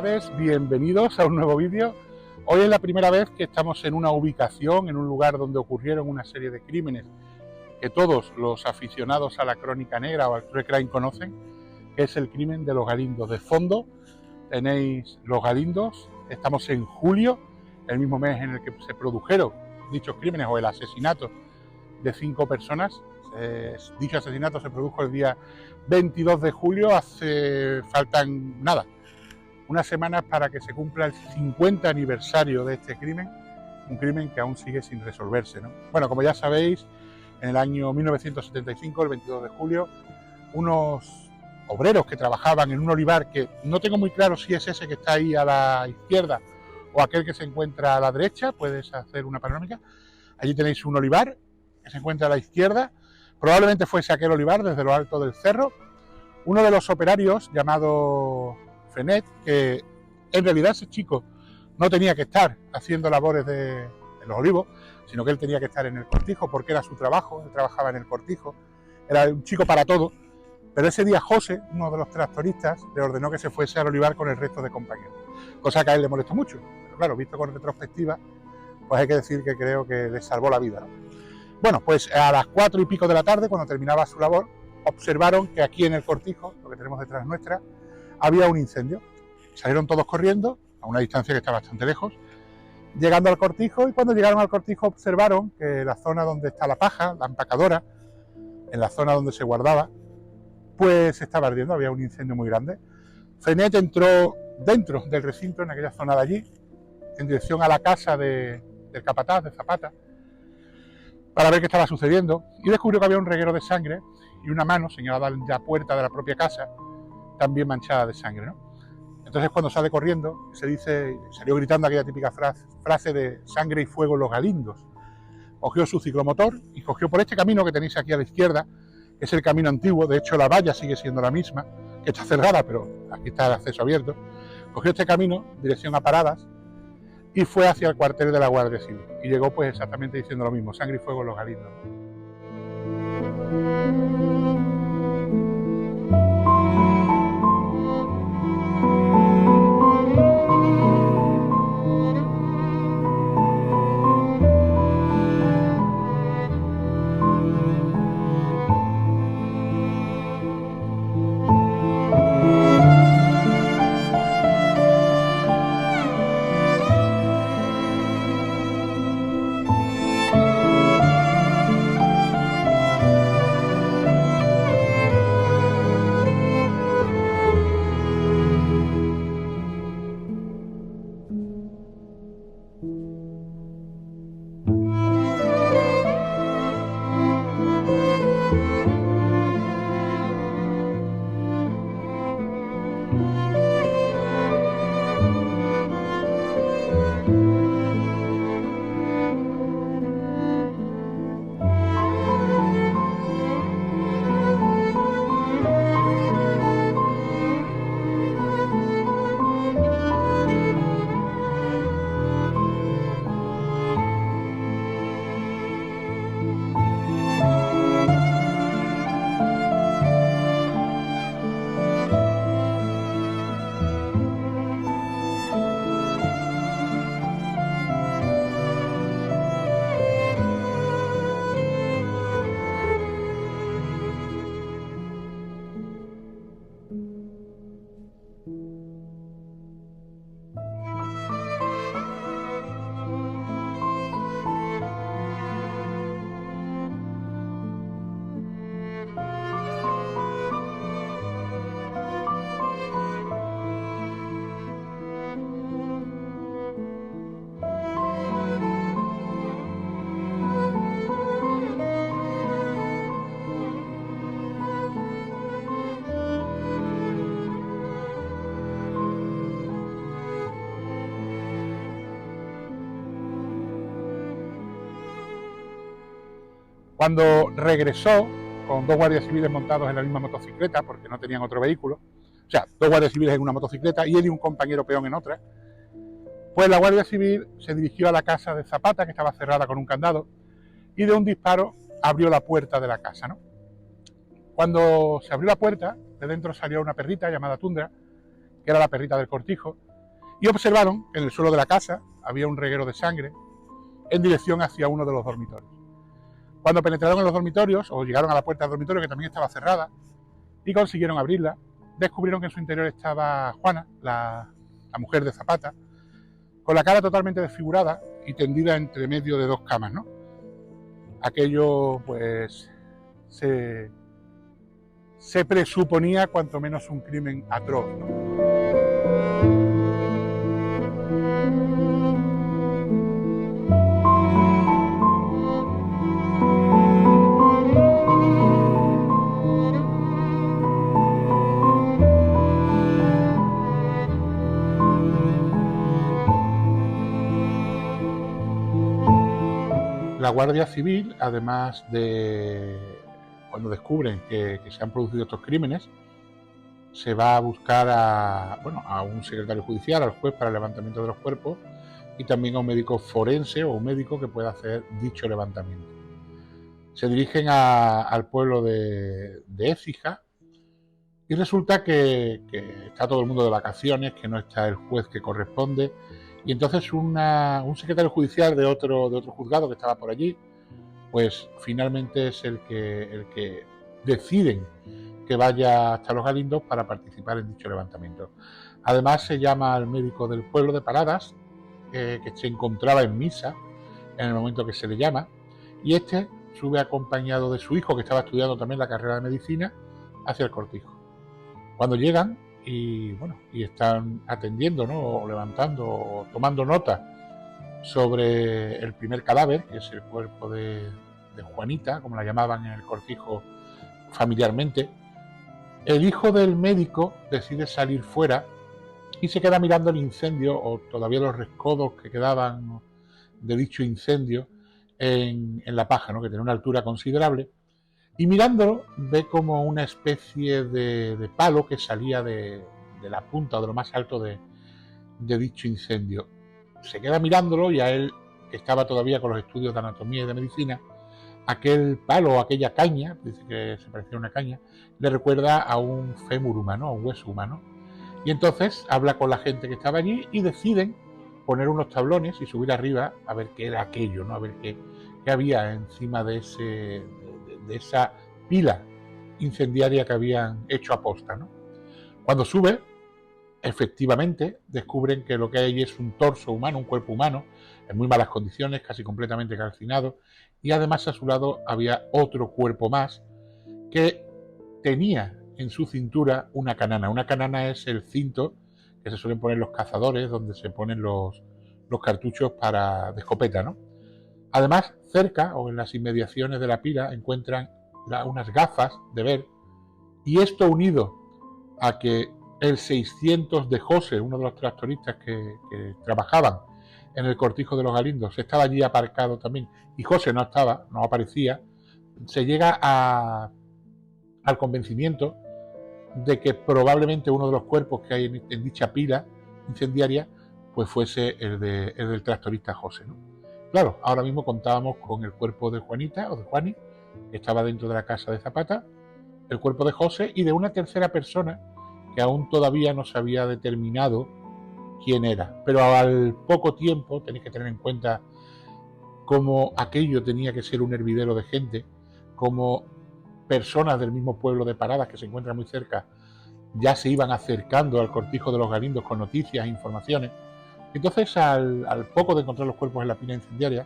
tardes, bienvenidos a un nuevo vídeo. Hoy es la primera vez que estamos en una ubicación, en un lugar donde ocurrieron una serie de crímenes que todos los aficionados a la crónica negra o al true crime conocen, que es el crimen de los Galindos. De fondo tenéis los Galindos, estamos en julio, el mismo mes en el que se produjeron dichos crímenes o el asesinato de 5 personas. Dicho asesinato se produjo el día 22 de julio, faltan nada, unas semanas para que se cumpla el 50 aniversario de este crimen, un crimen que aún sigue sin resolverse, ¿no? Bueno, como ya sabéis, en el año 1975, el 22 de julio, unos obreros que trabajaban en un olivar, que no tengo muy claro si es ese que está ahí a la izquierda o aquel que se encuentra a la derecha, puedes hacer una panorámica. Allí tenéis un olivar que se encuentra a la izquierda, probablemente fuese aquel olivar desde lo alto del cerro. Uno de los operarios, llamado Fenet, que en realidad ese chico no tenía que estar haciendo labores de los olivos, sino que él tenía que estar en el cortijo porque era su trabajo, él trabajaba en el cortijo, era un chico para todo, pero ese día José, uno de los tractoristas, le ordenó que se fuese al olivar con el resto de compañeros, cosa que a él le molestó mucho, pero claro, visto con retrospectiva, pues hay que decir que creo que le salvó la vida, ¿no? Bueno, pues a las 4 y pico de la tarde, cuando terminaba su labor, observaron que aquí en el cortijo, lo que tenemos detrás nuestra, había un incendio. Salieron todos corriendo, a una distancia que está bastante lejos, llegando al cortijo, y cuando llegaron al cortijo observaron que la zona donde está la paja, la empacadora, en la zona donde se guardaba, pues estaba ardiendo, había un incendio muy grande. Fenet entró dentro del recinto, en aquella zona de allí, en dirección a la casa del capataz, de Zapata, para ver qué estaba sucediendo, y descubrió que había un reguero de sangre y una mano señalada en la puerta de la propia casa, también manchada de sangre, ¿no? Entonces, cuando sale corriendo, salió gritando aquella típica frase de sangre y fuego en los Galindos. Cogió su ciclomotor y cogió por este camino que tenéis aquí a la izquierda, que es el camino antiguo, de hecho la valla sigue siendo la misma, que está cerrada, pero aquí está el acceso abierto. Cogió este camino, dirección a Paradas, y fue hacia el cuartel de la Guardia Civil. Y llegó pues exactamente diciendo lo mismo, sangre y fuego en los Galindos. Cuando regresó con 2 guardias civiles montados en la misma motocicleta, porque no tenían otro vehículo, o sea, 2 guardias civiles en una motocicleta y él y un compañero peón en otra, pues la Guardia Civil se dirigió a la casa de Zapata, que estaba cerrada con un candado, y de un disparo abrió la puerta de la casa, ¿no? Cuando se abrió la puerta, de dentro salió una perrita llamada Tundra, que era la perrita del cortijo, y observaron que en el suelo de la casa había un reguero de sangre en dirección hacia uno de los dormitorios. Cuando penetraron en los dormitorios, o llegaron a la puerta del dormitorio, que también estaba cerrada, y consiguieron abrirla, descubrieron que en su interior estaba Juana, la mujer de Zapata, con la cara totalmente desfigurada y tendida entre medio de dos camas, ¿no? Aquello, pues, se presuponía cuanto menos un crimen atroz, ¿no? La Guardia Civil, además de cuando descubren que se han producido estos crímenes, se va a buscar a un secretario judicial, al juez para el levantamiento de los cuerpos, y también a un médico forense o un médico que pueda hacer dicho levantamiento. Se dirigen al pueblo de Écija y resulta que está todo el mundo de vacaciones, que no está el juez que corresponde, y entonces un secretario judicial de otro juzgado que estaba por allí, pues finalmente es el que deciden que vaya hasta Los Galindos para participar en dicho levantamiento. Además se llama al médico del pueblo de Paradas, que se encontraba en misa en el momento que se le llama, y este sube acompañado de su hijo, que estaba estudiando también la carrera de medicina, hacia el cortijo. Cuando llegan y están atendiendo, ¿no?, o levantando o tomando nota sobre el primer cadáver, que es el cuerpo de Juanita, como la llamaban en el cortijo familiarmente, el hijo del médico decide salir fuera y se queda mirando el incendio, o todavía los rescoldos que quedaban de dicho incendio en la paja, ¿no?, que tenía una altura considerable, y mirándolo ve como una especie de palo que salía de la punta o de lo más alto de dicho incendio. Se queda mirándolo y a él, que estaba todavía con los estudios de anatomía y de medicina, aquel palo o aquella caña, dice que se parecía a una caña, le recuerda a un fémur humano, a un hueso humano. Y entonces habla con la gente que estaba allí y deciden poner unos tablones y subir arriba a ver qué era aquello, ¿no?, a ver qué había encima de esa pila incendiaria que habían hecho aposta, ¿no? Cuando sube, efectivamente descubren que lo que hay es un torso humano, un cuerpo humano, en muy malas condiciones, casi completamente calcinado, y además a su lado había otro cuerpo más que tenía en su cintura una canana. Una canana es el cinto que se suelen poner los cazadores, donde se ponen los cartuchos de escopeta, ¿no? Además, cerca o en las inmediaciones de la pila encuentran unas gafas de ver, y esto unido a que el 600 de José, uno de los tractoristas que trabajaban en el cortijo de Los Galindos, estaba allí aparcado también, y José no aparecía, se llega al convencimiento de que probablemente uno de los cuerpos que hay en dicha pila incendiaria pues fuese el del tractorista José, ¿no? Claro, ahora mismo contábamos con el cuerpo de Juanita o de Juani, que estaba dentro de la casa de Zapata, el cuerpo de José y de una tercera persona que aún todavía no se había determinado quién era. Pero al poco tiempo, tenéis que tener en cuenta cómo aquello tenía que ser un hervidero de gente, cómo personas del mismo pueblo de Paradas, que se encuentra muy cerca, ya se iban acercando al cortijo de Los Galindos con noticias e informaciones. Entonces, al poco de encontrar los cuerpos en la pila incendiaria,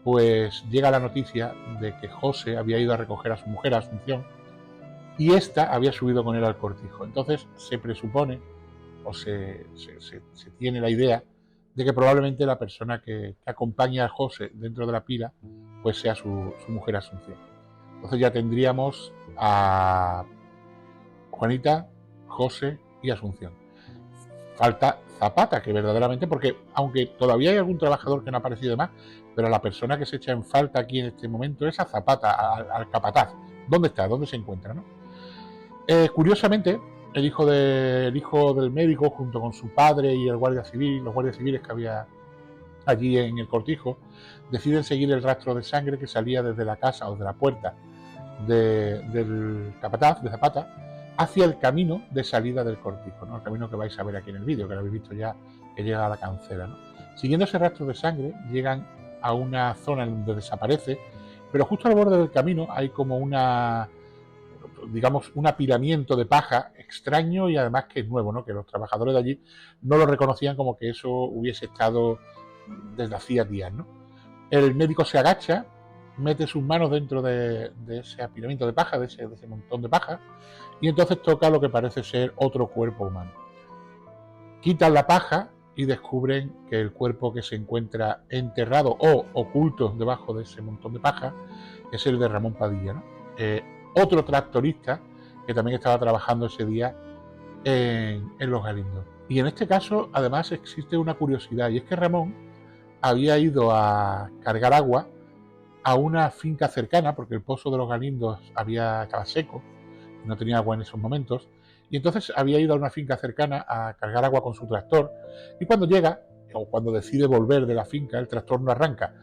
pues llega la noticia de que José había ido a recoger a su mujer, a Asunción, y ésta había subido con él al cortijo. Entonces se presupone, o se tiene la idea, de que probablemente la persona que acompaña a José dentro de la pila, pues sea su mujer Asunción. Entonces ya tendríamos a Juanita, José y Asunción. Falta Zapata, que verdaderamente, porque aunque todavía hay algún trabajador que no ha aparecido más, pero la persona que se echa en falta aquí en este momento es a Zapata, al capataz. ¿Dónde está? ¿Dónde se encuentra, no? Curiosamente, el hijo del médico, junto con su padre y el guardia civil, los guardias civiles que había allí en el cortijo, deciden seguir el rastro de sangre que salía desde la casa o de la puerta del capataz, de Zapata, hacia el camino de salida del cortijo, ¿no? El camino que vais a ver aquí en el vídeo, que lo habéis visto ya, que llega a la cancela, ¿no? Siguiendo ese rastro de sangre, llegan a una zona en donde desaparece, pero justo al borde del camino hay como digamos, un apilamiento de paja extraño y además que es nuevo, ¿no? Que los trabajadores de allí no lo reconocían como que eso hubiese estado desde hacía días, ¿no? El médico se agacha, mete sus manos dentro de ese apilamiento de paja, de ese montón de paja, y entonces toca lo que parece ser otro cuerpo humano. Quitan la paja y descubren que el cuerpo que se encuentra enterrado o oculto debajo de ese montón de paja es el de Ramón Padilla, ¿no? Otro tractorista que también estaba trabajando ese día en Los Galindos. Y en este caso, además, existe una curiosidad, y es que Ramón había ido a cargar agua a una finca cercana, porque el pozo de Los Galindos estaba seco, no tenía agua en esos momentos, y entonces había ido a una finca cercana a cargar agua con su tractor, y cuando llega, o cuando decide volver de la finca, el tractor no arranca,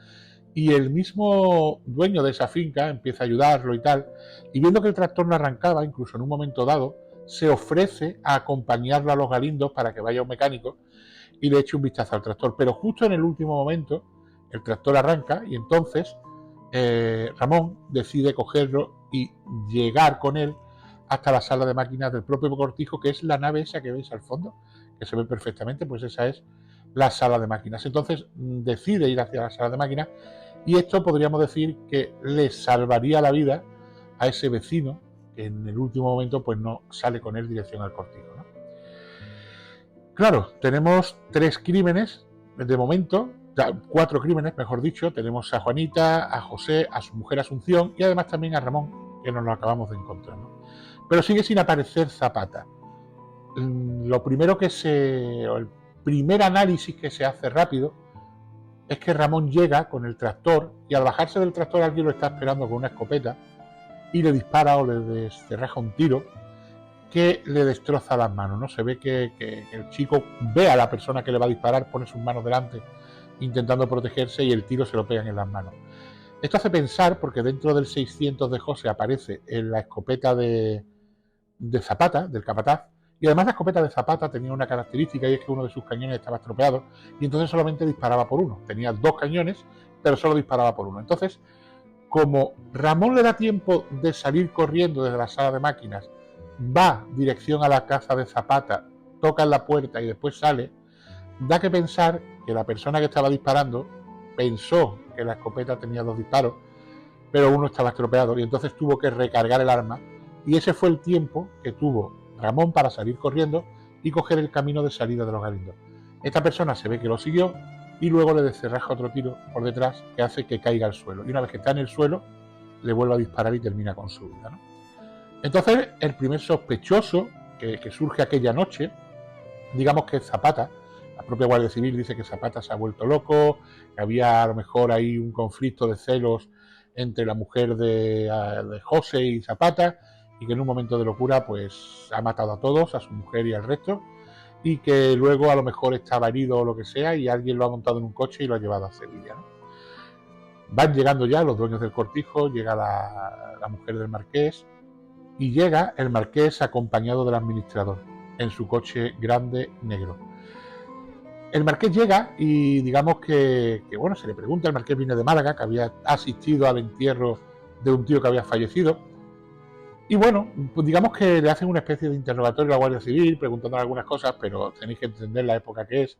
y el mismo dueño de esa finca empieza a ayudarlo y tal, y viendo que el tractor no arrancaba, incluso en un momento dado, se ofrece a acompañarlo a Los Galindos para que vaya un mecánico y le eche un vistazo al tractor, pero justo en el último momento el tractor arranca y entonces Ramón decide cogerlo y llegar con él hasta la sala de máquinas del propio cortijo, que es la nave esa que veis al fondo, que se ve perfectamente, pues esa es la sala de máquinas. Entonces decide ir hacia la sala de máquinas y esto podríamos decir que le salvaría la vida a ese vecino que en el último momento pues no sale con él dirección al cortijo, ¿no? Claro, tenemos 3 crímenes de momento, 4 crímenes, mejor dicho. Tenemos a Juanita, a José, a su mujer Asunción y además también a Ramón, que nos lo acabamos de encontrar, ¿no? Pero sigue sin aparecer Zapata. Lo primero el primer análisis que se hace rápido es que Ramón llega con el tractor y al bajarse del tractor alguien lo está esperando con una escopeta y le dispara o le descerraja un tiro que le destroza las manos, ¿no? Se ve que el chico ve a la persona que le va a disparar, pone sus manos delante intentando protegerse y el tiro se lo pegan en las manos. Esto hace pensar, porque dentro del 600 de José aparece en la escopeta de Zapata, del capataz, y además la escopeta de Zapata tenía una característica y es que uno de sus cañones estaba estropeado y entonces solamente disparaba por uno. Tenía 2 cañones, pero solo disparaba por uno. Entonces, como Ramón le da tiempo de salir corriendo desde la sala de máquinas, va dirección a la casa de Zapata, toca en la puerta y después sale, da que pensar que la persona que estaba disparando pensó que la escopeta tenía 2 disparos, pero uno estaba estropeado y entonces tuvo que recargar el arma y ese fue el tiempo que tuvo Ramón para salir corriendo y coger el camino de salida de Los Galindos. Esta persona se ve que lo siguió y luego le descerraja otro tiro por detrás que hace que caiga al suelo. Y una vez que está en el suelo, le vuelve a disparar y termina con su vida, ¿no? Entonces, el primer sospechoso que surge aquella noche, digamos que es Zapata. La propia Guardia Civil dice que Zapata se ha vuelto loco, que había a lo mejor ahí un conflicto de celos entre la mujer de José y Zapata, y que en un momento de locura pues ha matado a todos, a su mujer y al resto, y que luego a lo mejor estaba herido o lo que sea y alguien lo ha montado en un coche y lo ha llevado a Sevilla, ¿no? Van llegando ya los dueños del cortijo, llega la mujer del marqués y llega el marqués acompañado del administrador en su coche grande negro. El marqués llega y digamos que bueno, se le pregunta, el marqués viene de Málaga, que había asistido al entierro de un tío que había fallecido. Y bueno, pues digamos que le hacen una especie de interrogatorio a la Guardia Civil, preguntándole algunas cosas, pero tenéis que entender la época que es.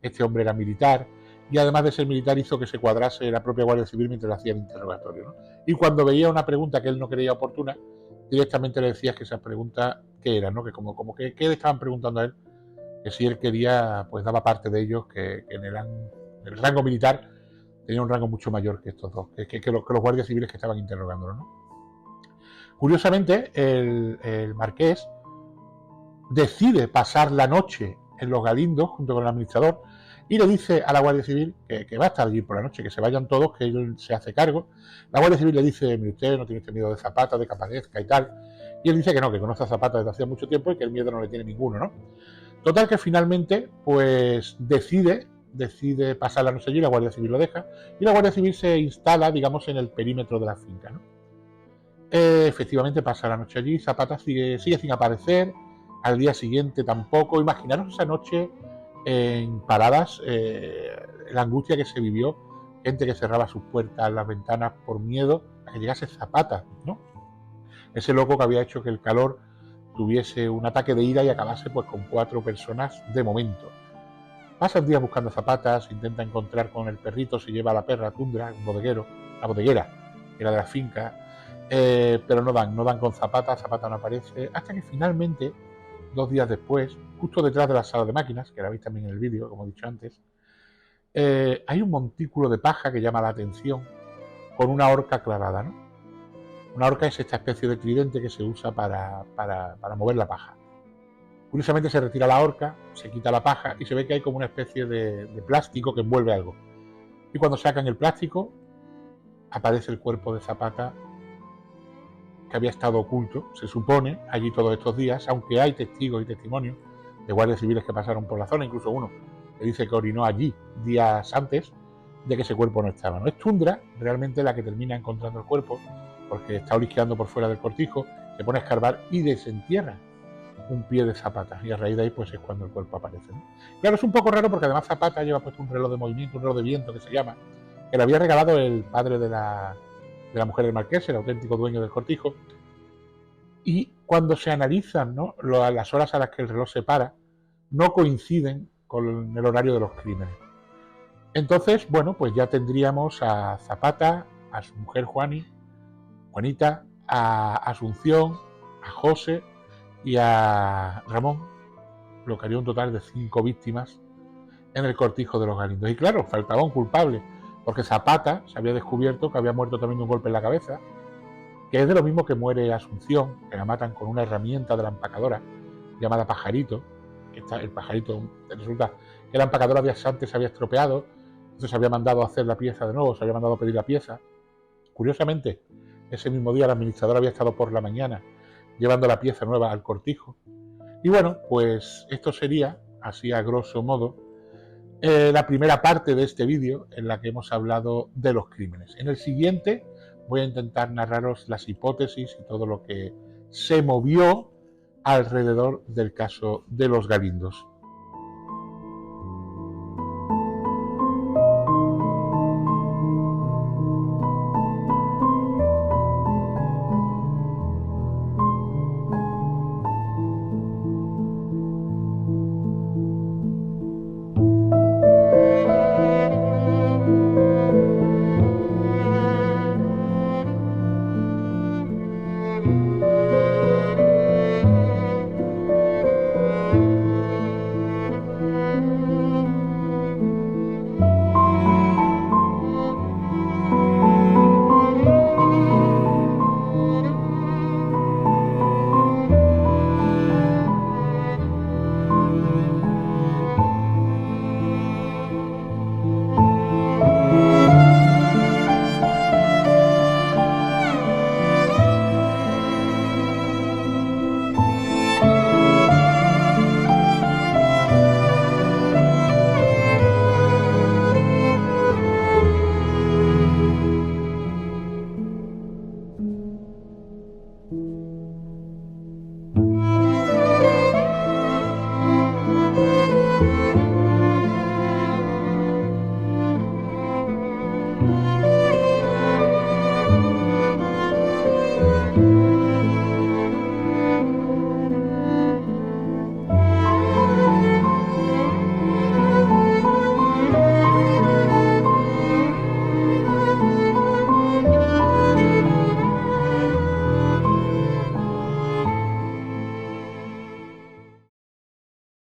Este hombre era militar y además de ser militar hizo que se cuadrase la propia Guardia Civil mientras le hacía el interrogatorio, ¿no? Y cuando veía una pregunta que él no creía oportuna, directamente le decías que esa pregunta, ¿qué era? ¿No? Que como que ¿qué le estaban preguntando a él? Que si él quería, pues daba parte de ellos, que en el rango militar tenía un rango mucho mayor que estos dos, que los guardias civiles que estaban interrogándolo, ¿no? Curiosamente, el marqués decide pasar la noche en Los Galindos junto con el administrador y le dice a la Guardia Civil que va a estar allí por la noche, que se vayan todos, que él se hace cargo. La Guardia Civil le dice, mire usted, no tiene usted miedo de Zapata, de que aparezca y tal. Y él dice que no, que conoce a Zapata desde hacía mucho tiempo y que el miedo no le tiene ninguno, ¿no? Total que finalmente, pues decide pasar la noche allí, la Guardia Civil lo deja, y la Guardia Civil se instala, digamos, en el perímetro de la finca, ¿no? Efectivamente pasa la noche allí, Zapata sigue sin aparecer, al día siguiente tampoco. Imaginaros esa noche en Paradas, la angustia que se vivió, gente que cerraba sus puertas, las ventanas por miedo a que llegase Zapata, ¿no? Ese loco que había hecho que el calor tuviese un ataque de ira y acabase pues con 4 personas de momento. Pasan días buscando Zapatas, intenta encontrar con el perrito, se lleva a la perra Tundra, un bodeguero, la bodeguera, que era de la finca, pero no dan con Zapata no aparece, hasta que finalmente, 2 días después, justo detrás de la sala de máquinas, que la veis también en el vídeo, como he dicho antes, hay un montículo de paja que llama la atención con una horca clavada, ¿no? Una horca es esta especie de tridente que se usa para mover la paja. Curiosamente se retira la horca, se quita la paja y se ve que hay como una especie de plástico que envuelve algo. Y cuando sacan el plástico, aparece el cuerpo de Zapata, que había estado oculto, se supone, allí todos estos días, aunque hay testigos y testimonios de guardias civiles que pasaron por la zona, incluso uno que dice que orinó allí días antes de que ese cuerpo no estaba. No es Tundra realmente la que termina encontrando el cuerpo, porque está olisqueando por fuera del cortijo, se pone a escarbar y desentierra un pie de Zapata, y a raíz de ahí pues es cuando el cuerpo aparece, ¿no? Claro, es un poco raro porque además Zapata lleva puesto un reloj de movimiento, un reloj de viento que se llama, que le había regalado el padre de la mujer del marqués, el auténtico dueño del cortijo, y cuando se analizan, ¿no?, las horas a las que el reloj se para, no coinciden con el horario de los crímenes. Entonces, bueno, pues ya tendríamos a Zapata, a su mujer Juanita, a Asunción, a José y a Ramón, lo que haría un total de 5 víctimas en el cortijo de los Galindos. Y claro, faltaba un culpable, porque Zapata se había descubierto que había muerto también de un golpe en la cabeza, que es de lo mismo que muere Asunción, que la matan con una herramienta de la empacadora llamada Pajarito. El Pajarito, resulta que la empacadora días antes se había estropeado, entonces se había mandado a hacer la pieza de nuevo, se había mandado a pedir la pieza. Curiosamente, ese mismo día el administrador había estado por la mañana llevando la pieza nueva al cortijo. Y bueno, pues esto sería, así a grosso modo, la primera parte de este vídeo en la que hemos hablado de los crímenes. En el siguiente voy a intentar narraros las hipótesis y todo lo que se movió alrededor del caso de los Galindos.